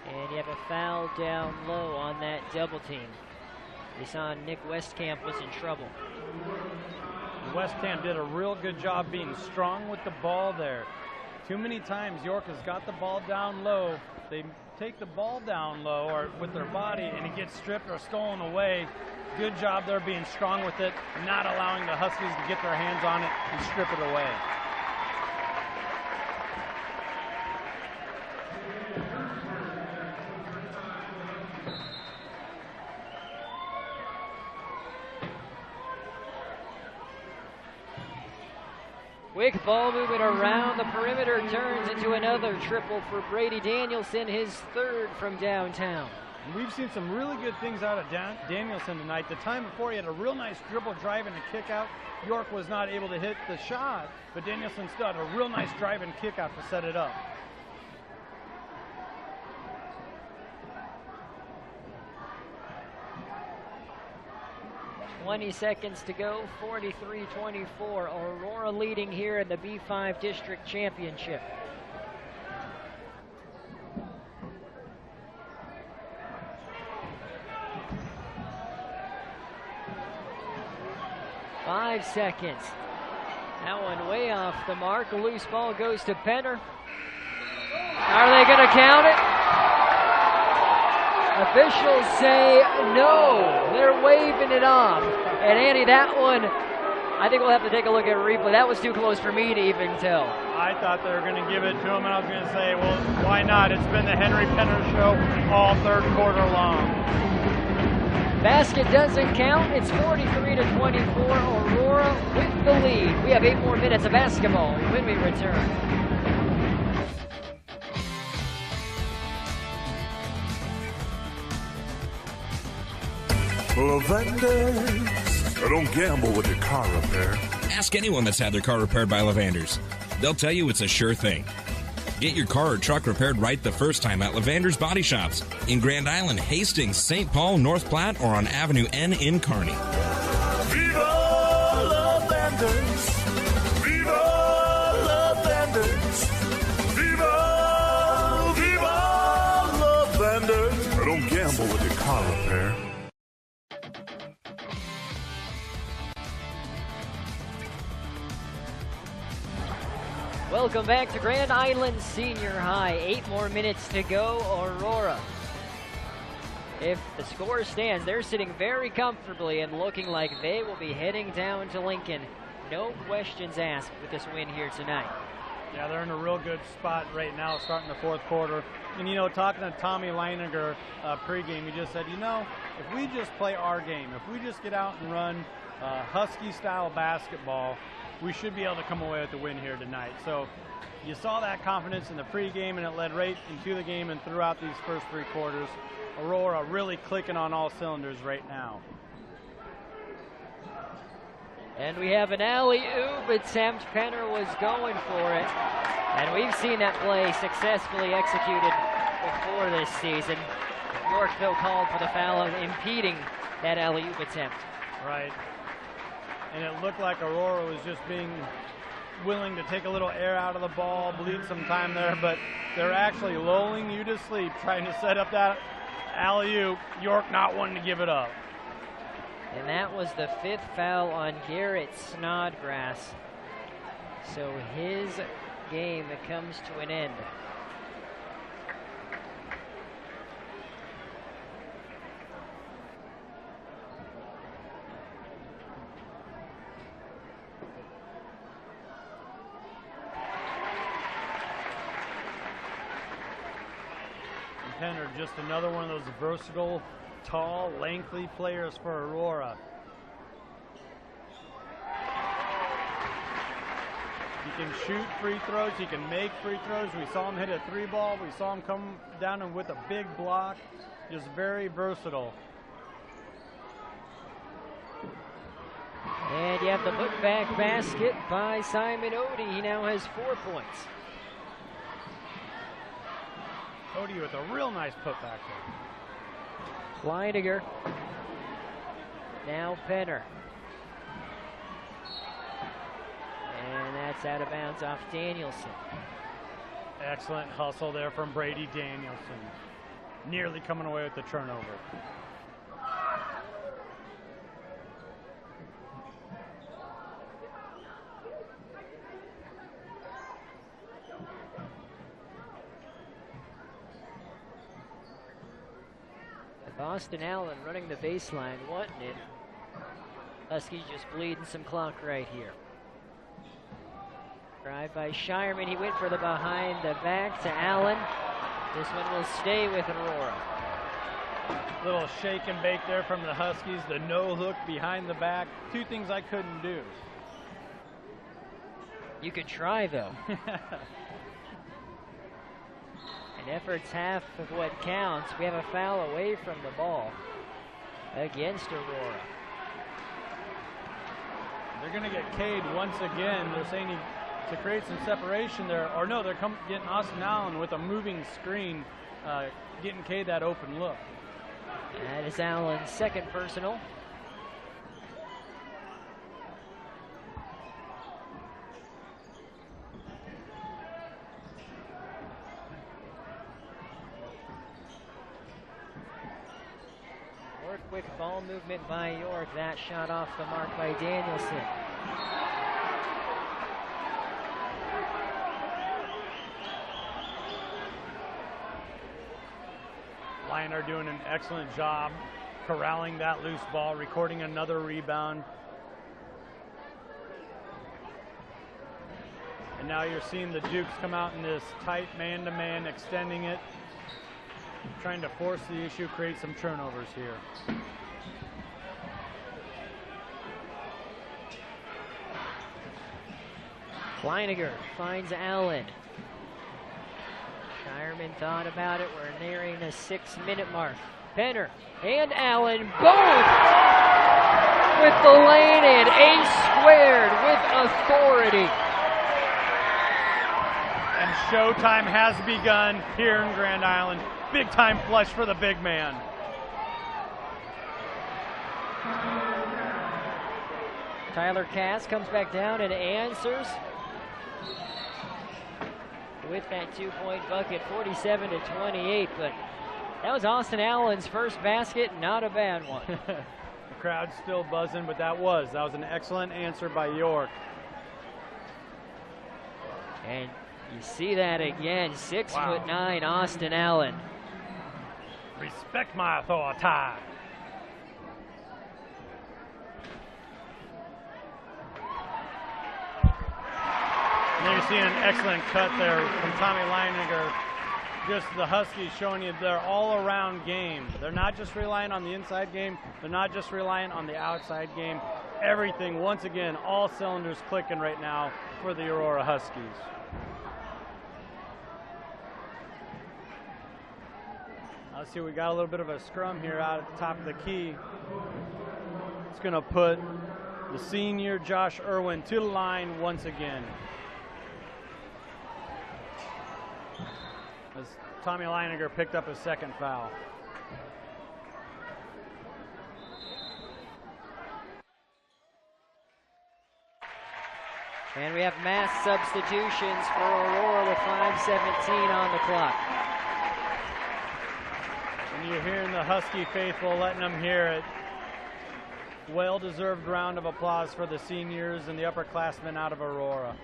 And you have a foul down low on that double team. We saw Nick Westcamp was in trouble. Westcamp did a real good job being strong with the ball there. Too many times York has got the ball down low. They take the ball down low or with their body and it gets stripped or stolen away. Good job there being strong with it, not allowing the Huskies to get their hands on it and strip it away. Quick ball movement around the perimeter, turns into another triple for Brady Danielson, his third from downtown. And we've seen some really good things out of Danielson tonight. The time before he had a real nice dribble drive and a kick out. York was not able to hit the shot, but Danielson still had a real nice drive and kick out to set it up. .20 seconds to go, 43-24. Aurora leading here in the B-5 District Championship. Five seconds. That one way off the mark. A loose ball goes to Penner. Are they going to count it? Officials say no. They're waving it off. And Andy, that one, I think we'll have to take a look at a replay. That was too close for me to even tell. I thought they were going to give it to him, and I was going to say, well, why not? It's been the Henry Penner show all third quarter long. Basket doesn't count. It's 43-24. Aurora with the lead. We have 8 more minutes of basketball when we return. Lavenders. Don't gamble with your car repair. Ask anyone that's had their car repaired by Lavenders. They'll tell you it's a sure thing. Get your car or truck repaired right the first time at Lavenders Body Shops in Grand Island, Hastings, St. Paul, North Platte, or on Avenue N in Kearney. Viva Lavenders. Viva Lavenders. Viva, Viva Lavenders. Don't gamble with your car repair. Welcome back to Grand Island Senior High. 8 more minutes to go, Aurora. If the score stands, they're sitting very comfortably and looking like they will be heading down to Lincoln. No questions asked with this win here tonight. Yeah, they're in a real good spot right now, starting the fourth quarter. And, you know, talking to Tommy Leininger pregame, he just said, you know, if we just play our game, if we just get out and run Husky-style basketball, we should be able to come away with the win here tonight. So you saw that confidence in the pregame, and it led right into the game and throughout these first 3 quarters. Aurora really clicking on all cylinders right now. And we have an alley-oop attempt. Penner was going for it. And we've seen that play successfully executed before this season. York, though, called for the foul impeding that alley-oop attempt. Right. And it looked like Aurora was just being willing to take a little air out of the ball, bleed some time there, but they're actually lulling you to sleep, trying to set up that alley-oop. York not wanting to give it up. And that was the 5th foul on Garrett Snodgrass. So his game comes to an end. Penner, just another one of those versatile, tall, lengthy players for Aurora. He can shoot free throws, he can make free throws. We saw him hit a 3-ball, we saw him come down and with a big block. Just very versatile. And you have the putback basket by Simon Odie. He now has 4 points. Odie with a real nice putback there. Leininger. Now Penner. And that's out of bounds off Danielson. Excellent hustle there from Brady Danielson. Nearly coming away with the turnover. Austin Allen running the baseline, wanting it. Huskies just bleeding some clock right here. Drive by Shireman. He went for the behind the back to Allen. This one will stay with Aurora. Little shake and bake there from the Huskies. The no hook behind the back. 2 things I couldn't do. You could try, though. And effort's half of what counts. We have a foul away from the ball against Aurora. They're going to get Cade once again. They're saying to create some separation there. Or no, they're getting Austin Allen with a moving screen, getting Cade that open look. That is Allen's 2nd personal. Quick ball movement by York. That shot off the mark by Danielson. Lion are doing an excellent job corralling that loose ball, recording another rebound. And now you're seeing the Dukes come out in this tight man-to-man, extending it, trying to force the issue, create some turnovers here. Leininger finds Allen. Shireman thought about it. We're nearing the 6-minute mark. Penner and Allen both with the lane in. A-squared with authority. And showtime has begun here in Grand Island. Big time flush for the big man. Tyler Cass comes back down and answers with that 2-point bucket, 47-28, but that was Austin Allen's first basket, not a bad one. The crowd's still buzzing, but that was an excellent answer by York. And you see that again, 6'9" Austin Allen. Respect my authority. And there you see an excellent cut there from Tommy Leininger. Just the Huskies showing you their all-around game. They're not just relying on the inside game. They're not just relying on the outside game. Everything, once again, all cylinders clicking right now for the Aurora Huskies. Let's see, we got a little bit of a scrum here out at the top of the key. It's going to put the senior Josh Irwin to the line once again. As Tommy Leininger picked up his second foul. And we have mass substitutions for Aurora with 5:17 on the clock. And you're hearing the Husky faithful letting them hear it. Well-deserved round of applause for the seniors and the upperclassmen out of Aurora.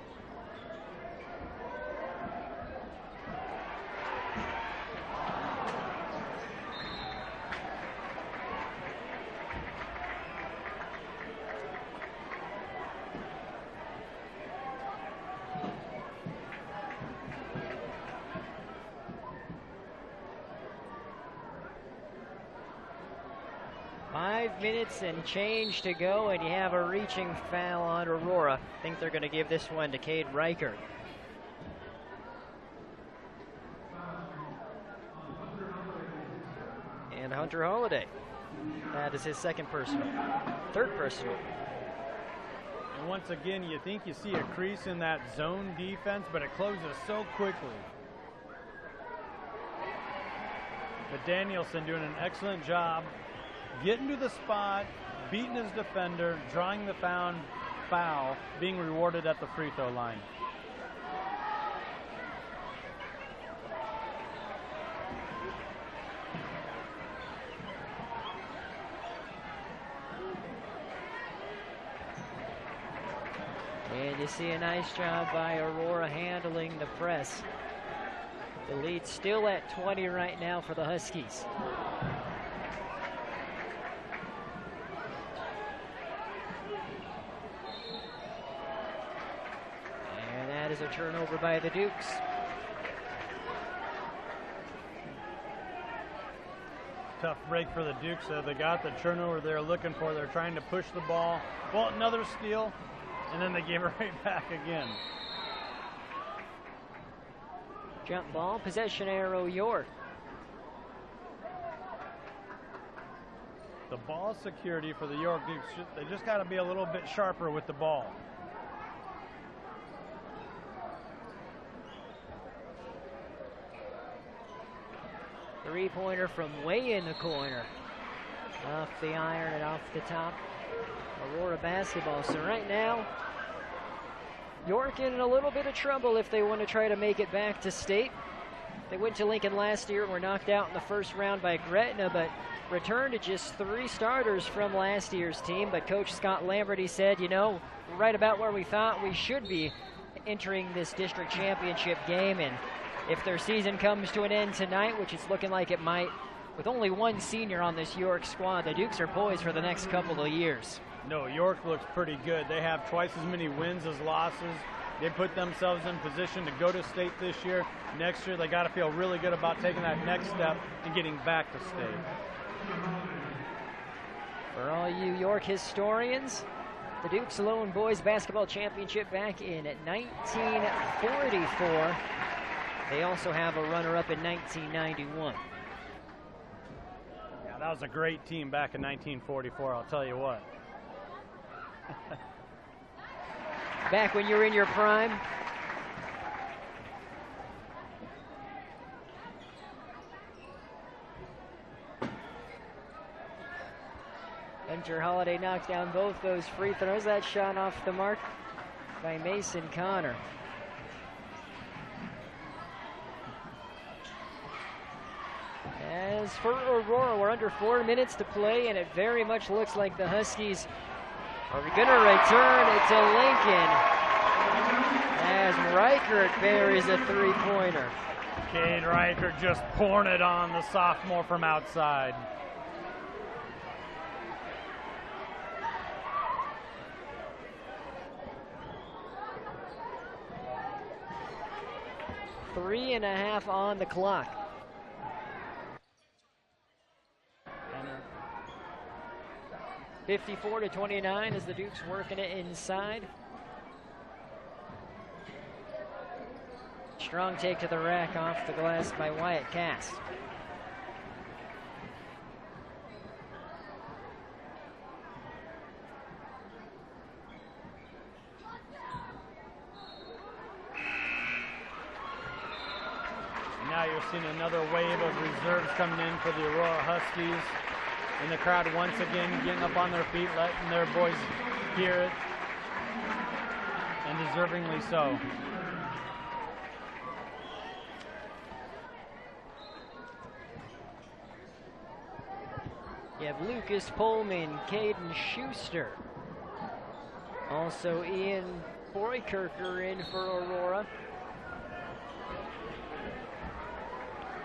Minutes and change to go, and you have a reaching foul on Aurora. I think they're going to give this one to Cade Reichert. And Hunter Holiday. That is his second personal. Third personal. And once again, you think you see a crease in that zone defense, but it closes so quickly. But Danielson doing an excellent job getting to the spot, beating his defender, drawing the foul, being rewarded at the free throw line. And you see a nice job by Aurora handling the press. The lead still at 20 right now for the Huskies. Is a turnover by the Dukes. Tough break for the Dukes. They got the turnover they're looking for. They're trying to push the ball. Well, another steal, and then they gave it right back again. Jump ball, possession arrow, York. The ball security for the York Dukes, they just got to be a little bit sharper with the ball. Three-pointer from way in the corner. Off the iron and off the top. Aurora basketball. So right now, York in a little bit of trouble if they want to try to make it back to state. They went to Lincoln last year and were knocked out in the first round by Gretna, but returned to just 3 starters from last year's team. But Coach Scott Lamberty said, you know, right about where we thought we should be entering this district championship game. And if their season comes to an end tonight, which it's looking like it might, with only one senior on this York squad, the Dukes are poised for the next couple of years. No, York looks pretty good. They have twice as many wins as losses. They put themselves in position to go to state this year. Next year, they got to feel really good about taking that next step and getting back to state. For all you York historians, the Dukes Lone Boys Basketball Championship back in 1944. They also have a runner-up in 1991. Yeah, that was a great team back in 1944, I'll tell you what. Back when you were in your prime? Hunter Holiday knocks down both those free throws. That shot off the mark by Mason Connor. As for Aurora, we're under 4 minutes to play, and it very much looks like the Huskies are going to return it to Lincoln. as Reichert buries a three-pointer. Cade Reichert just pouring it on the sophomore from outside. Three and a half on the clock. 54-29 as the Dukes working it inside. Strong take to the rack off the glass by Wyatt Cass. Now you're seeing another wave of reserves coming in for the Aurora Huskies. And the crowd once again getting up on their feet, letting their boys hear it. And deservingly so. You have Lucas Pullman, Caden Schuster. Also Ian Boykirker in for Aurora.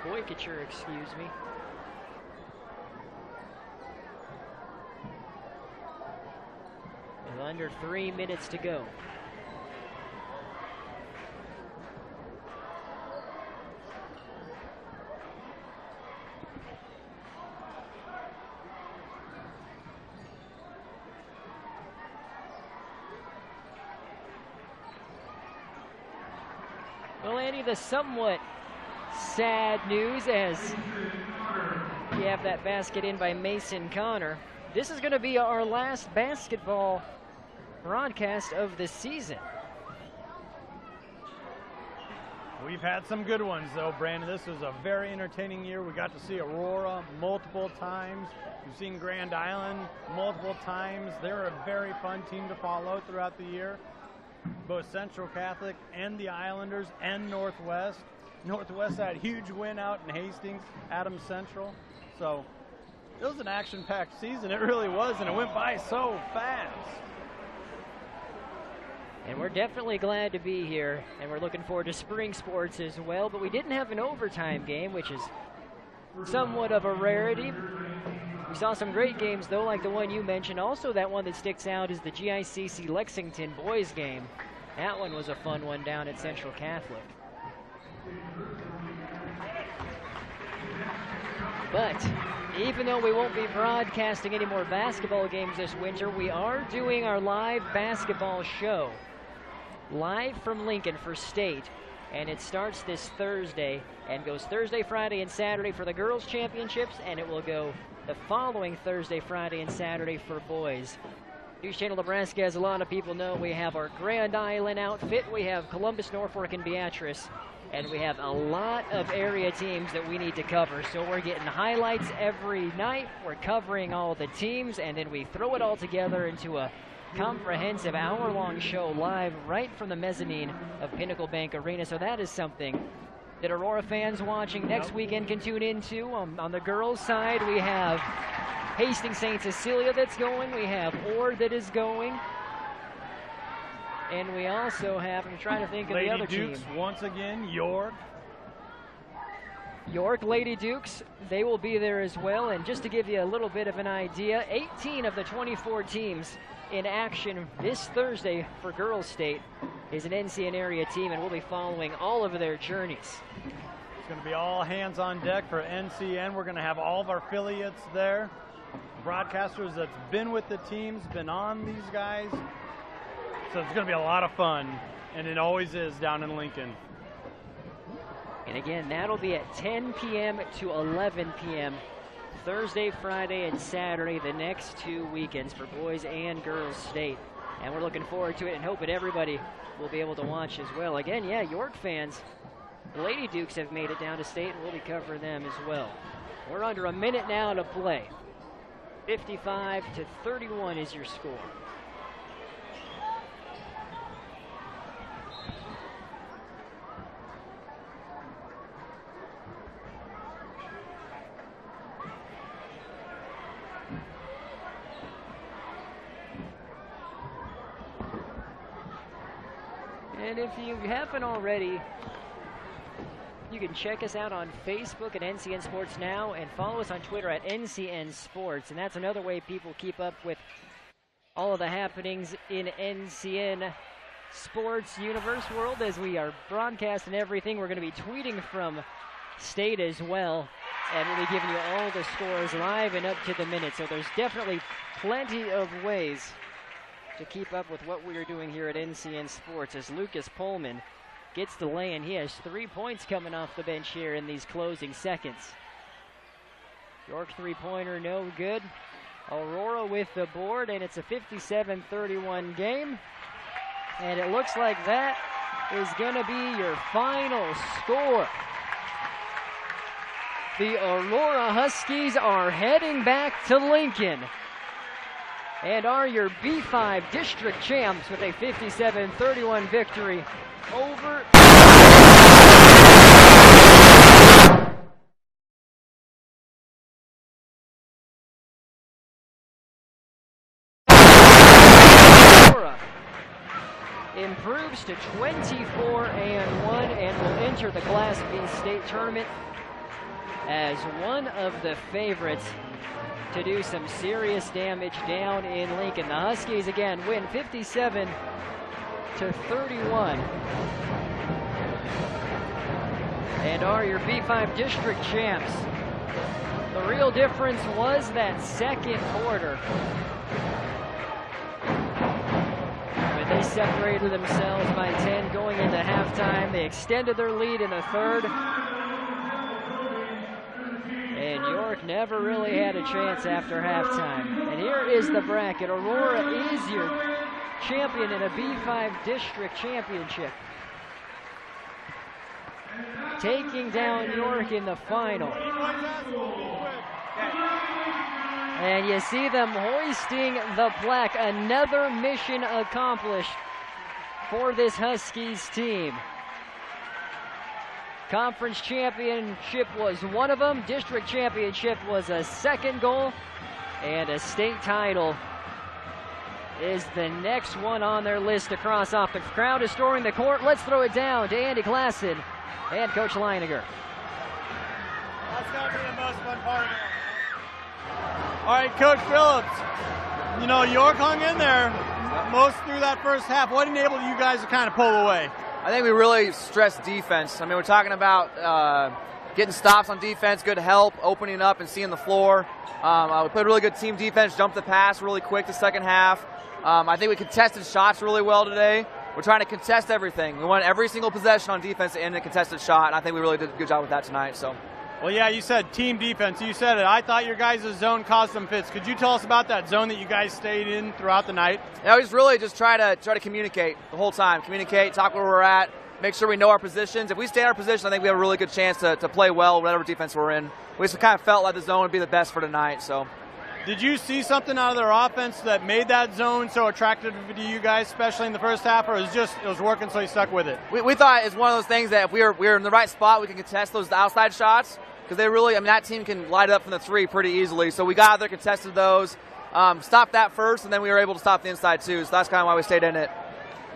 Boykature, excuse me. With under 3 minutes to go. Well, Andy, the somewhat sad news as you have that basket in by Mason Connor. This is going to be our last basketball broadcast of the season. We've had some good ones, though, Brandon. This was a very entertaining year. We got to see Aurora multiple times. We've seen Grand Island multiple times. They're a very fun team to follow throughout the year. Both Central Catholic and the Islanders and Northwest. Northwest had a huge win out in Hastings, Adams Central. So it was an action-packed season. It really was, and it went by so fast. And we're definitely glad to be here, and we're looking forward to spring sports as well. But we didn't have an overtime game, which is somewhat of a rarity. We saw some great games, though, like the one you mentioned. Also, that one that sticks out is the GICC Lexington boys game. That one was a fun one down at Central Catholic. But even though we won't be broadcasting any more basketball games this winter, we are doing our live basketball show. Live from Lincoln for state. And it starts this Thursday and goes Thursday, Friday, and Saturday for the girls' championships, and it will go the following Thursday, Friday, and Saturday for boys. News Channel Nebraska, as a lot of people know, we have our Grand Island outfit. We have Columbus, Norfolk, and Beatrice. And we have a lot of area teams that we need to cover. So we're getting highlights every night. We're covering all the teams, and then we throw it all together into a comprehensive hour-long show live right from the mezzanine of Pinnacle Bank Arena. So that is something that Aurora fans watching next weekend can tune into. On the girls' side, we have Hastings St. Cecilia that's going. We have Ord that is going. And we also have, I'm trying to think of Lady the other Dukes team. Once again, York. York Lady Dukes, they will be there as well. And just to give you a little bit of an idea, 18 of the 24 teams in action this Thursday for Girls State is an NCN area team, and we'll be following all of their journeys. It's going to be all hands on deck for NCN. We're going to have all of our affiliates there. Broadcasters that's been with the teams, been on these guys. So it's going to be a lot of fun, and it always is down in Lincoln. And again, that'll be at 10 p.m. to 11 p.m. Thursday, Friday, and Saturday, the next 2 weekends for boys and girls state. And we're looking forward to it and hoping everybody will be able to watch as well. Again, yeah, York fans, the Lady Dukes have made it down to state, and we'll be covering them as well. We're under a minute now to play. 55-31 is your score. And if you haven't already, you can check us out on Facebook at NCN Sports Now and follow us on Twitter at NCN Sports. And that's another way people keep up with all of the happenings in NCN Sports Universe world as we are broadcasting everything. We're going to be tweeting from state as well, and we'll be giving you all the scores live and up to the minute. So there's definitely plenty of ways to keep up with what we are doing here at NCN Sports as Lucas Pullman gets the lay, and he has 3 points coming off the bench here in these closing seconds. York three-pointer, no good. Aurora with the board, and it's a 57-31 game. And it looks like that is going to be your final score. The Aurora Huskies are heading back to Lincoln and are your B-5 district champs with a 57-31 victory over Aurora. Improves to 24-1 and will enter the Class B state tournament as one of the favorites to do some serious damage down in Lincoln. The Huskies again win 57-31 and are your B-5 district champs. The real difference was that second quarter, when they separated themselves by 10 going into halftime. They extended their lead in the third, and York never really had a chance after halftime. And here is the bracket. Aurora is your champion in a B-5 district championship, taking down York in the final. And you see them hoisting the plaque. Another mission accomplished for this Huskies team. Conference championship was one of them. District championship was a second goal. And a state title is the next one on their list to cross off. The crowd is storming the court. Let's throw it down to Andy Klassen and Coach Leininger. That's got to be the most fun part of it. All right, Coach Phillips, you know, York hung in there most through that first half. What enabled you guys to kind of pull away? I think we really stressed defense. I mean, we're talking about getting stops on defense, good help, opening up and seeing the floor. We played really good team defense, jumped the pass really quick the second half. I think we contested shots really well today. We're trying to contest everything. We want every single possession on defense to end a contested shot, and I think we really did a good job with that tonight. So. Well, yeah, you said team defense. You said it. I thought your guys' zone caused some fits. Could you tell us about that zone that you guys stayed in throughout the night? Yeah, we just really just try to communicate the whole time. Communicate, talk where we're at, make sure we know our positions. If we stay in our position, I think we have a really good chance to play well whatever defense we're in. We just kind of felt like the zone would be the best for tonight. So. Did you see something out of their offense that made that zone so attractive to you guys, especially in the first half, or it was working so you stuck with it? We thought it's one of those things that if we were in the right spot, we can contest those outside shots. Because they really, I mean, that team can light it up from the three pretty easily. So we got out there, contested those, stopped that first, and then we were able to stop the inside too. So that's kind of why we stayed in it.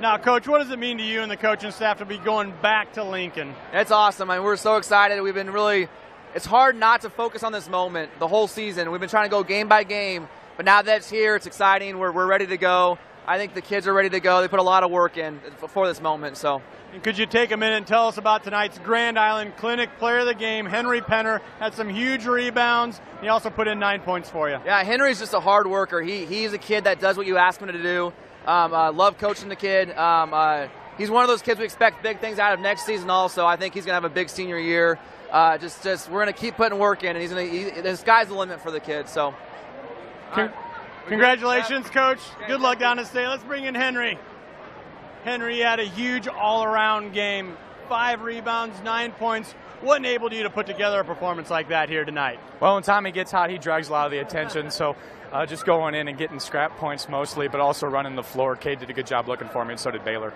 Now, Coach, what does it mean to you and the coaching staff to be going back to Lincoln? It's awesome. I mean, we're so excited. We've been really, it's hard not to focus on this moment the whole season. We've been trying to go game by game, but now that it's here, it's exciting. We're ready to go. I think the kids are ready to go. They put a lot of work in for this moment. So. And could you take a minute and tell us about tonight's Grand Island Clinic Player of the Game? Henry Penner had some huge rebounds. He also put in 9 points for you. Yeah, Henry's just a hard worker. He's a kid that does what you ask him to do. Love coaching the kid. He's one of those kids we expect big things out of next season also. I think he's going to have a big senior year. We're going to keep putting work in, and the sky's the limit for the kid. So. Congratulations, Coach. Good luck down at state. Let's bring in Henry. Henry had a huge all-around game. 5 rebounds, 9 points. What enabled you to put together a performance like that here tonight? Well, when Tommy gets hot, he drags a lot of the attention. So just going in and getting scrap points mostly, but also running the floor. Cade did a good job looking for me, and so did Baylor.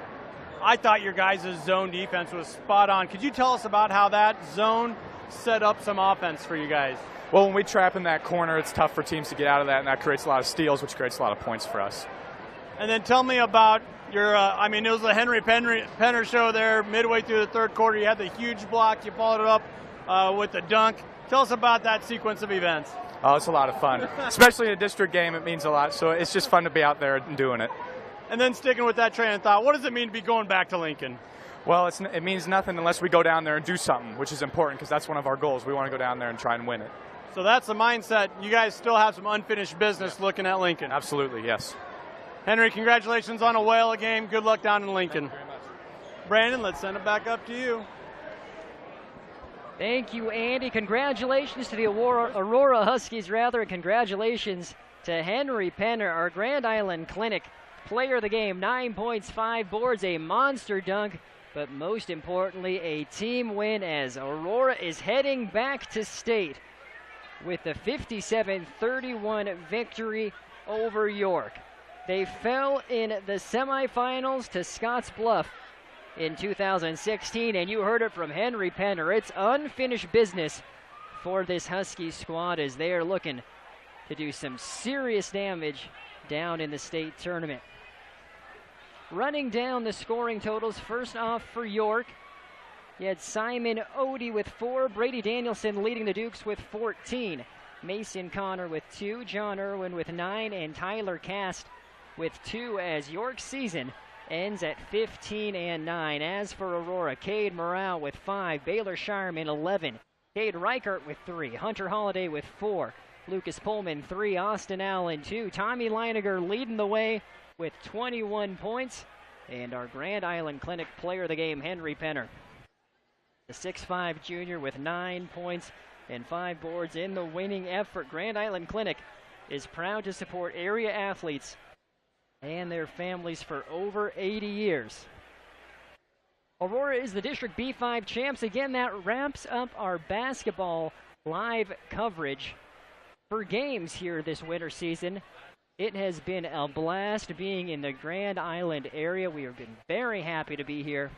I thought your guys' zone defense was spot on. Could you tell us about how that zone set up some offense for you guys? Well, when we trap in that corner, it's tough for teams to get out of that, and that creates a lot of steals, which creates a lot of points for us. And then tell me about your, it was the Henry Penner show there midway through the third quarter. You had the huge block. You followed it up with the dunk. Tell us about that sequence of events. Oh, it's a lot of fun. Especially in a district game, it means a lot. So it's just fun to be out there and doing it. And then sticking with that train of thought, what does it mean to be going back to Lincoln? Well, it means nothing unless we go down there and do something, which is important because that's one of our goals. We want to go down there and try and win it. So that's the mindset. You guys still have some unfinished business looking at Lincoln. Absolutely, yes. Henry, congratulations on a whale of a game. Good luck down in Lincoln. Thank you very much. Brandon, let's send it back up to you. Thank you, Andy. Congratulations to the Aurora Huskies, and congratulations to Henry Penner, our Grand Island Clinic player of the game. 9 points, 5 boards, a monster dunk, but most importantly, a team win as Aurora is heading back to state with the 57-31 victory over York. They fell in the semifinals to Scottsbluff in 2016, and you heard it from Henry Penner. It's unfinished business for this Husky squad as they are looking to do some serious damage down in the state tournament. Running down the scoring totals, first off for York, you had Simon Odie with 4, Brady Danielson leading the Dukes with 14, Mason Connor with 2, John Irwin with 9, and Tyler Cast with 2 as York's season ends at 15-9. As for Aurora, Cade Morale with 5, Baylor Shireman 11, Cade Reichert with 3, Hunter Holiday with 4, Lucas Pullman 3, Austin Allen 2, Tommy Leiniger leading the way with 21 points, and our Grand Island Clinic player of the game, Henry Penner, the 6'5 junior with 9 points and 5 boards in the winning effort. Grand Island Clinic is proud to support area athletes and their families for over 80 years. Aurora is the District B-5 champs. Again, that wraps up our basketball live coverage for games here this winter season. It has been a blast being in the Grand Island area. We have been very happy to be here,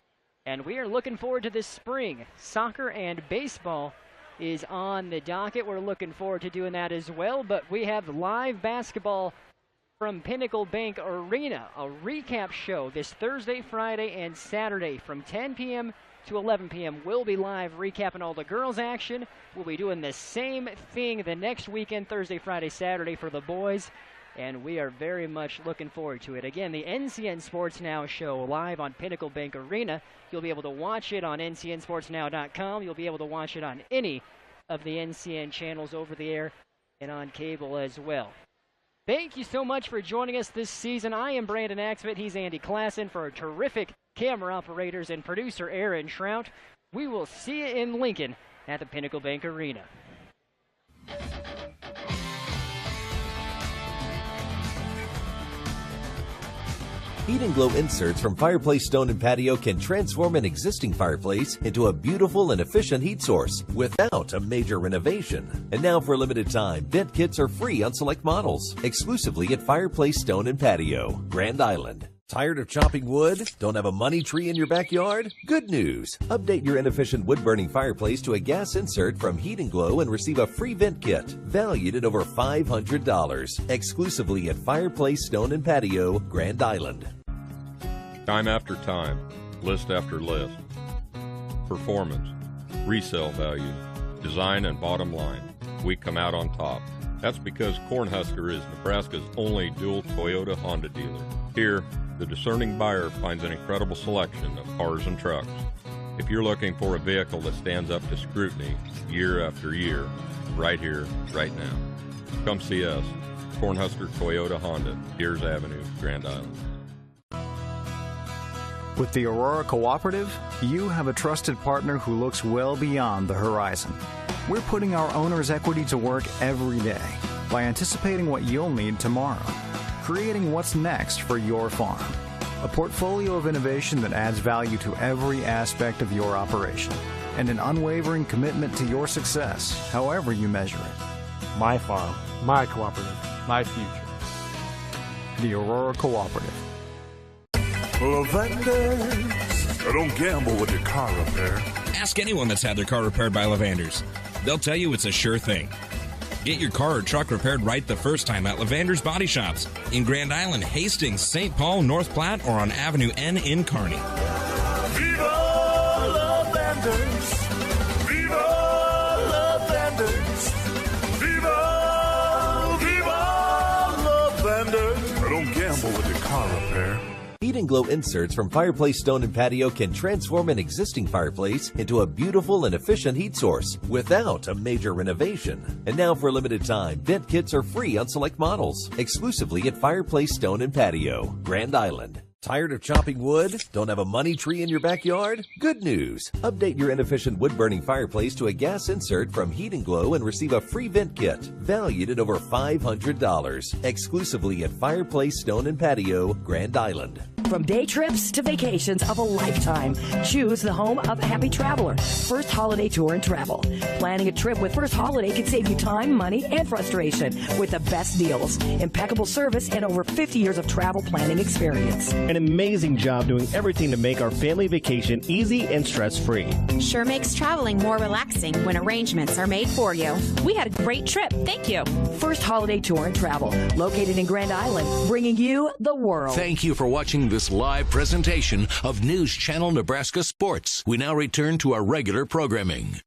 and we are looking forward to this spring. Soccer and baseball is on the docket. We're looking forward to doing that as well, but we have live basketball from Pinnacle Bank Arena, a recap show this Thursday, Friday, and Saturday from 10 p.m. to 11 p.m. We'll be live recapping all the girls' action. We'll be doing the same thing the next weekend, Thursday, Friday, Saturday for the boys, and we are very much looking forward to it. Again, the NCN Sports Now show live on Pinnacle Bank Arena. You'll be able to watch it on ncnsportsnow.com. You'll be able to watch it on any of the NCN channels over the air and on cable as well. Thank you so much for joining us this season. I am Brandon Axford. He's Andy Klassen. For our terrific camera operators and producer Aaron Trout, we will see you in Lincoln at the Pinnacle Bank Arena. Heat and Glow inserts from Fireplace Stone and Patio can transform an existing fireplace into a beautiful and efficient heat source without a major renovation. And now for a limited time, vent kits are free on select models, exclusively at Fireplace Stone and Patio, Grand Island. Tired of chopping wood? Don't have a money tree in your backyard? Good news! Update your inefficient wood-burning fireplace to a gas insert from Heat and Glow and receive a free vent kit, valued at over $500, exclusively at Fireplace Stone and Patio, Grand Island. Time after time, list after list. Performance, resale value, design, and bottom line. We come out on top. That's because Cornhusker is Nebraska's only dual Toyota Honda dealer. Here, the discerning buyer finds an incredible selection of cars and trucks. If you're looking for a vehicle that stands up to scrutiny year after year, right here, right now, come see us. Cornhusker Toyota Honda, Deers Avenue, Grand Island. With the Aurora Cooperative, you have a trusted partner who looks well beyond the horizon. We're putting our owner's equity to work every day by anticipating what you'll need tomorrow, creating what's next for your farm. A portfolio of innovation that adds value to every aspect of your operation, and an unwavering commitment to your success, however you measure it. My farm, my cooperative, my future. The Aurora Cooperative. Lavenders. Don't gamble with your car repair. Ask anyone that's had their car repaired by Lavenders. They'll tell you it's a sure thing. Get your car or truck repaired right the first time at Lavander's Body Shops in Grand Island, Hastings, St. Paul, North Platte, or on Avenue N in Kearney. Viva Lavenders! Viva Lavenders! Viva! Viva Lavenders! I don't gamble with your car repair. Heat and Glow inserts from Fireplace Stone and Patio can transform an existing fireplace into a beautiful and efficient heat source without a major renovation. And now for a limited time, vent kits are free on select models, exclusively at Fireplace Stone and Patio, Grand Island. Tired of chopping wood? Don't have a money tree in your backyard? Good news! Update your inefficient wood-burning fireplace to a gas insert from Heat and Glow and receive a free vent kit, valued at over $500, exclusively at Fireplace Stone and Patio, Grand Island. From day trips to vacations of a lifetime, choose the home of a happy traveler, First Holiday Tour and Travel. Planning a trip with First Holiday can save you time, money, and frustration with the best deals, impeccable service, and over 50 years of travel planning experience. An amazing job doing everything to make our family vacation easy and stress-free. Sure makes traveling more relaxing when arrangements are made for you. We had a great trip. Thank you. First Holiday Tour and Travel, located in Grand Island, bringing you the world. Thank you for watching this live presentation of News Channel Nebraska Sports. We now return to our regular programming.